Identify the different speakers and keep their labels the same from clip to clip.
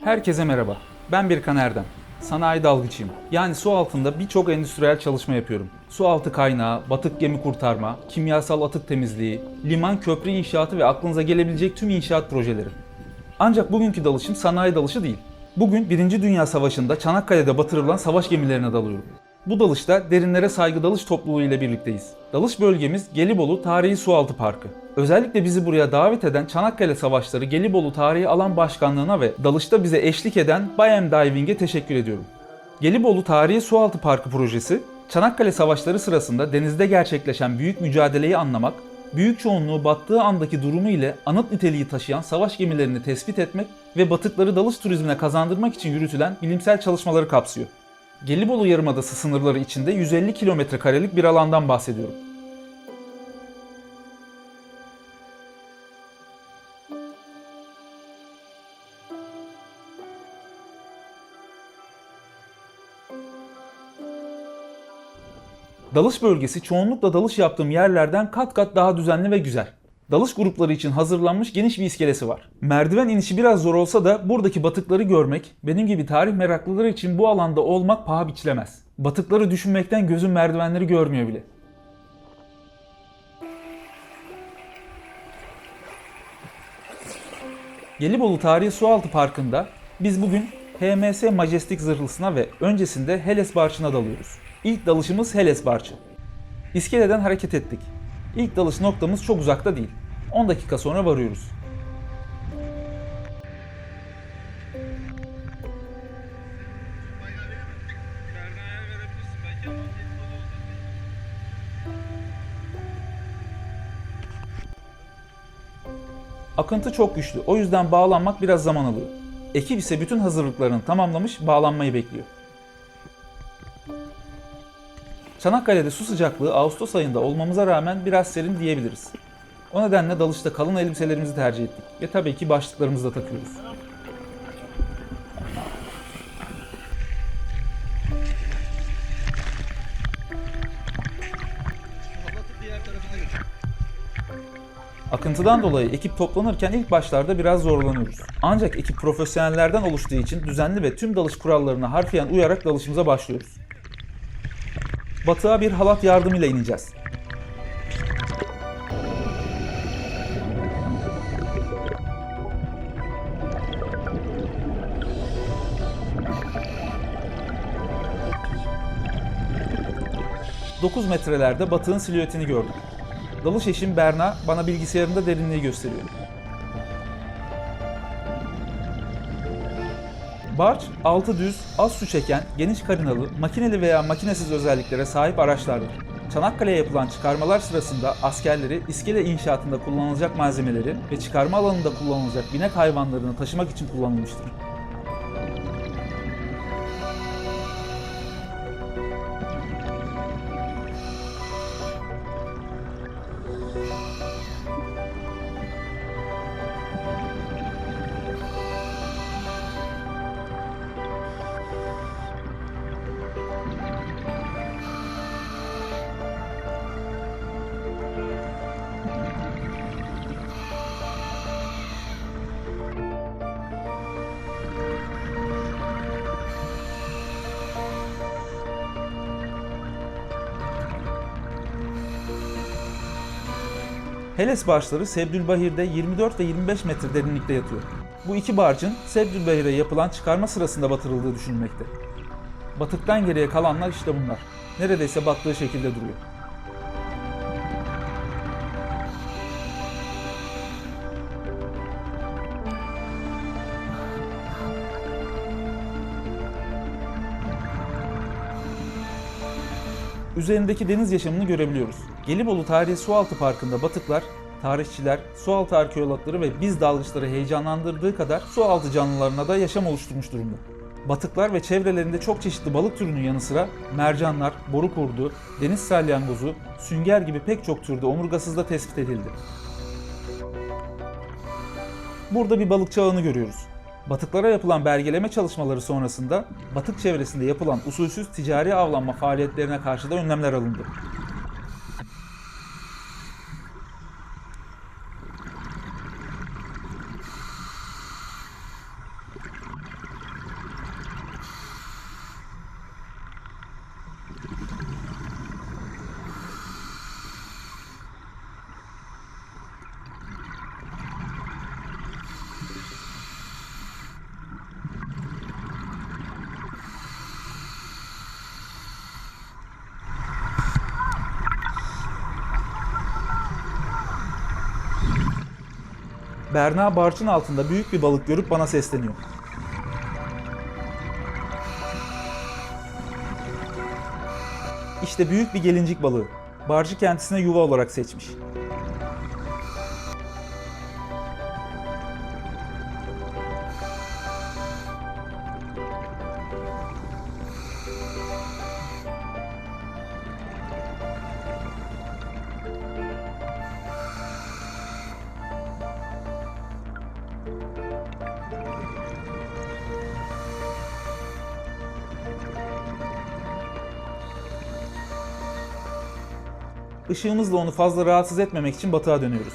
Speaker 1: Herkese merhaba. Ben Birkan Erdem. Sanayi dalgıcıyım. Yani su altında birçok endüstriyel çalışma yapıyorum. Su altı kaynağı, batık gemi kurtarma, kimyasal atık temizliği, liman köprü inşaatı ve aklınıza gelebilecek tüm inşaat projeleri. Ancak bugünkü dalışım sanayi dalışı değil. Bugün 1. Dünya Savaşı'nda Çanakkale'de batırılan savaş gemilerine dalıyorum. Bu dalışta Derinlere Saygı Dalış Topluluğu ile birlikteyiz. Dalış bölgemiz Gelibolu Tarihi Sualtı Parkı. Özellikle bizi buraya davet eden Çanakkale Savaşları Gelibolu Tarihi Alan Başkanlığı'na ve dalışta bize eşlik eden Bayem Diving'e teşekkür ediyorum. Gelibolu Tarihi Sualtı Parkı projesi, Çanakkale Savaşları sırasında denizde gerçekleşen büyük mücadeleyi anlamak, büyük çoğunluğu battığı andaki durumu ile anıt niteliği taşıyan savaş gemilerini tespit etmek ve batıkları dalış turizmine kazandırmak için yürütülen bilimsel çalışmaları kapsıyor. Gelibolu Yarımadası sınırları içinde 150 kilometrekarelik bir alandan bahsediyorum. Dalış bölgesi çoğunlukla dalış yaptığım yerlerden kat kat daha düzenli ve güzel. Dalış grupları için hazırlanmış geniş bir iskelesi var. Merdiven inişi biraz zor olsa da buradaki batıkları görmek, benim gibi tarih meraklıları için bu alanda olmak paha biçilemez. Batıkları düşünmekten gözüm merdivenleri görmüyor bile. Gelibolu Tarihi Sualtı Parkı'nda biz bugün HMS Majestic zırhlısına ve öncesinde Heles Barçı'na dalıyoruz. İlk dalışımız Heles Barçı. İskeleden hareket ettik. İlk dalış noktamız çok uzakta değil. 10 dakika sonra varıyoruz. Akıntı çok güçlü, o yüzden bağlanmak biraz zaman alıyor. Ekip ise bütün hazırlıklarını tamamlamış, bağlanmayı bekliyor. Çanakkale'de su sıcaklığı Ağustos ayında olmamıza rağmen biraz serin diyebiliriz. O nedenle dalışta kalın elbiselerimizi tercih ettik ve tabii ki başlıklarımızı da takıyoruz. Akıntıdan dolayı ekip toplanırken ilk başlarda biraz zorlanıyoruz. Ancak ekip profesyonellerden oluştuğu için düzenli ve tüm dalış kurallarına harfiyen uyarak dalışımıza başlıyoruz. Batığa bir halat yardımıyla ineceğiz. ...9 metrelerde batığın silüetini gördük. Dalış eşim Berna bana bilgisayarında derinliği gösteriyor. Barç, altı düz, az su çeken, geniş karinalı, makineli veya makinesiz özelliklere sahip araçlardır. Çanakkale'ye yapılan çıkarmalar sırasında askerleri iskele inşaatında kullanılacak malzemeleri ve çıkarma alanında kullanılacak binek hayvanlarını taşımak için kullanılmıştır. Heles barçları Sebdülbahir'de 24 ve 25 metre derinlikte yatıyor. Bu iki barcın Sebdülbahir'e yapılan çıkarma sırasında batırıldığı düşünülmekte. Batıktan geriye kalanlar işte bunlar. Neredeyse battığı şekilde duruyor. Üzerindeki deniz yaşamını görebiliyoruz. Gelibolu Tarihi Sualtı Parkı'nda batıklar, tarihçiler, sualtı arkeologları ve biz dalgıçları heyecanlandırdığı kadar sualtı canlılarına da yaşam oluşturmuş durumda. Batıklar ve çevrelerinde çok çeşitli balık türünün yanı sıra mercanlar, boru kurdu, deniz salyangozu, sünger gibi pek çok türde omurgasız da tespit edildi. Burada bir balıkçı ağını görüyoruz. Batıklara yapılan belgeleme çalışmaları sonrasında batık çevresinde yapılan usulsüz ticari avlanma faaliyetlerine karşı da önlemler alındı. Berna barçın altında büyük bir balık görüp bana sesleniyor. İşte büyük bir gelincik balığı. Barcı kendisine yuva olarak seçmiş. Işığımızla onu fazla rahatsız etmemek için batığa dönüyoruz.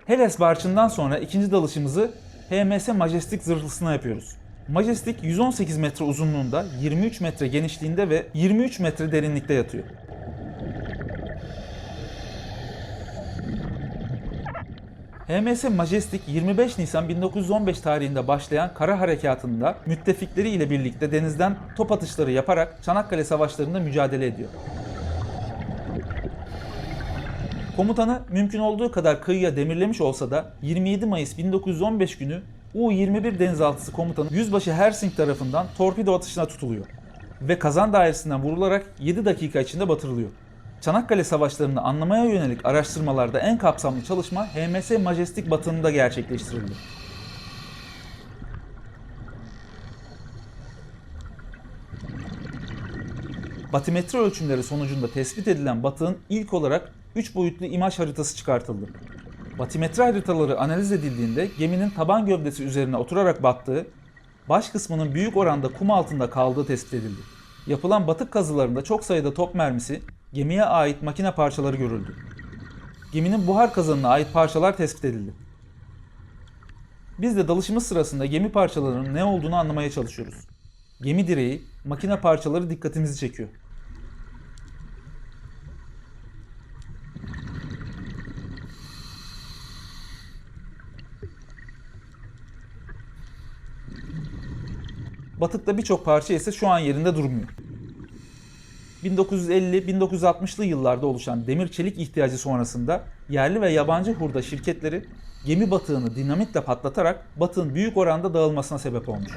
Speaker 1: Heles barçından sonra ikinci dalışımızı HMS Majestic zırhlısına yapıyoruz. Majestic 118 metre uzunluğunda, 23 metre genişliğinde ve 23 metre derinlikte yatıyor. HMS Majestic 25 Nisan 1915 tarihinde başlayan kara harekatında müttefikleri ile birlikte denizden top atışları yaparak Çanakkale Savaşları'nda mücadele ediyor. Komutanı mümkün olduğu kadar kıyıya demirlemiş olsa da 27 Mayıs 1915 günü U-21 denizaltısı komutanı Yüzbaşı Hersing tarafından torpido atışına tutuluyor ve kazan dairesinden vurularak 7 dakika içinde batırılıyor. Çanakkale Savaşları'nı anlamaya yönelik araştırmalarda en kapsamlı çalışma HMS Majestic batımında gerçekleştirildi. Batimetre ölçümleri sonucunda tespit edilen batığın ilk olarak 3 boyutlu imaj haritası çıkartıldı. Batimetre haritaları analiz edildiğinde geminin taban gövdesi üzerine oturarak battığı, baş kısmının büyük oranda kum altında kaldığı tespit edildi. Yapılan batık kazılarında çok sayıda top mermisi, gemiye ait makine parçaları görüldü. Geminin buhar kazanına ait parçalar tespit edildi. Biz de dalışımız sırasında gemi parçalarının ne olduğunu anlamaya çalışıyoruz. Gemi direği, makine parçaları dikkatimizi çekiyor. Batıkta birçok parça ise şu an yerinde durmuyor. 1950-1960'lı yıllarda oluşan demir çelik ihtiyacı sonrasında yerli ve yabancı hurda şirketleri gemi batığını dinamitle patlatarak batığın büyük oranda dağılmasına sebep olmuş.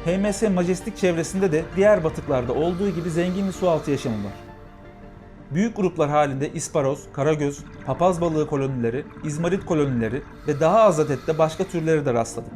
Speaker 1: HMS Majestic çevresinde de diğer batıklarda olduğu gibi zengin bir sualtı yaşamı var. Büyük gruplar halinde isparoz, karagöz, papaz balığı kolonileri, izmarit kolonileri ve daha az adette başka türleri de rastladık.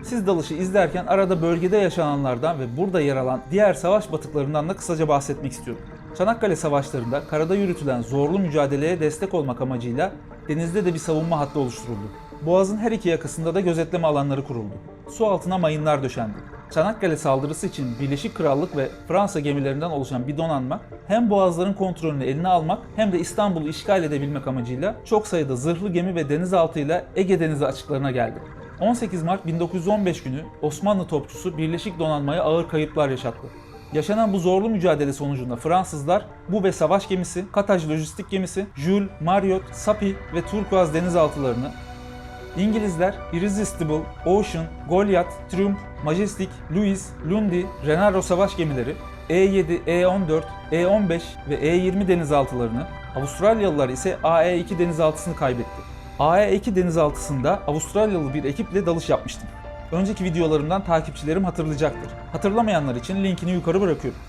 Speaker 1: Siz dalışı izlerken arada bölgede yaşananlardan ve burada yer alan diğer savaş batıklarından da kısaca bahsetmek istiyorum. Çanakkale Savaşları'nda karada yürütülen zorlu mücadeleye destek olmak amacıyla denizde de bir savunma hattı oluşturuldu. Boğazın her iki yakasında da gözetleme alanları kuruldu. Su altına mayınlar döşendi. Çanakkale saldırısı için Birleşik Krallık ve Fransa gemilerinden oluşan bir donanma hem boğazların kontrolünü eline almak hem de İstanbul'u işgal edebilmek amacıyla çok sayıda zırhlı gemi ve denizaltıyla Ege Denizi açıklarına geldi. 18 Mart 1915 günü Osmanlı topçusu Birleşik Donanma'ya ağır kayıplar yaşattı. Yaşanan bu zorlu mücadele sonucunda Fransızlar Bu ve savaş gemisi, Kataj lojistik gemisi, Jules, Marriott, Sapi ve Turkuaz denizaltılarını, İngilizler Irresistible, Ocean, Goliath, Triumph, Majestic, Louis, Lundy, Renaro savaş gemileri, E-7, E-14, E-15 ve E-20 denizaltılarını, Avustralyalılar ise AE-2 denizaltısını kaybetti. AE-2 denizaltısında Avustralyalı bir ekiple dalış yapmıştım. Önceki videolarımdan takipçilerim hatırlayacaktır. Hatırlamayanlar için linkini yukarı bırakıyorum.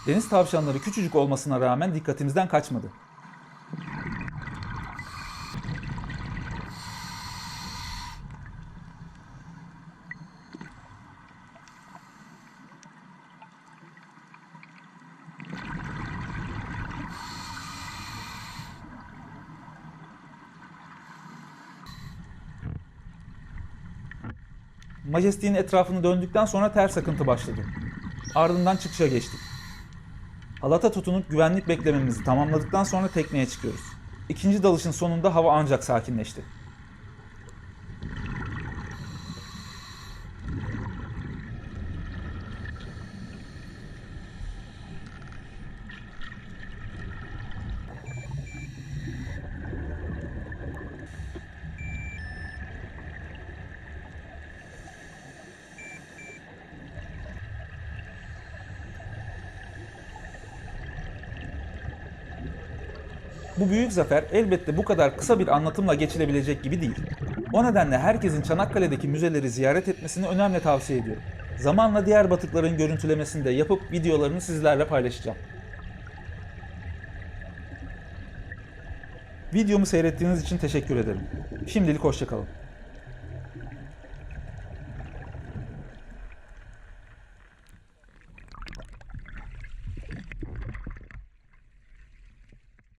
Speaker 1: Deniz tavşanları küçücük olmasına rağmen dikkatimizden kaçmadı. Majestik'in etrafını döndükten sonra ters akıntı başladı. Ardından çıkışa geçtik. Halata tutunup güvenlik beklememizi tamamladıktan sonra tekneye çıkıyoruz. İkinci dalışın sonunda hava ancak sakinleşti. Bu büyük zafer elbette bu kadar kısa bir anlatımla geçilebilecek gibi değil. O nedenle herkesin Çanakkale'deki müzeleri ziyaret etmesini önemli tavsiye ediyorum. Zamanla diğer batıkların görüntülemesini de yapıp videolarını sizlerle paylaşacağım. Videomu seyrettiğiniz için teşekkür ederim. Şimdilik hoşça kalın.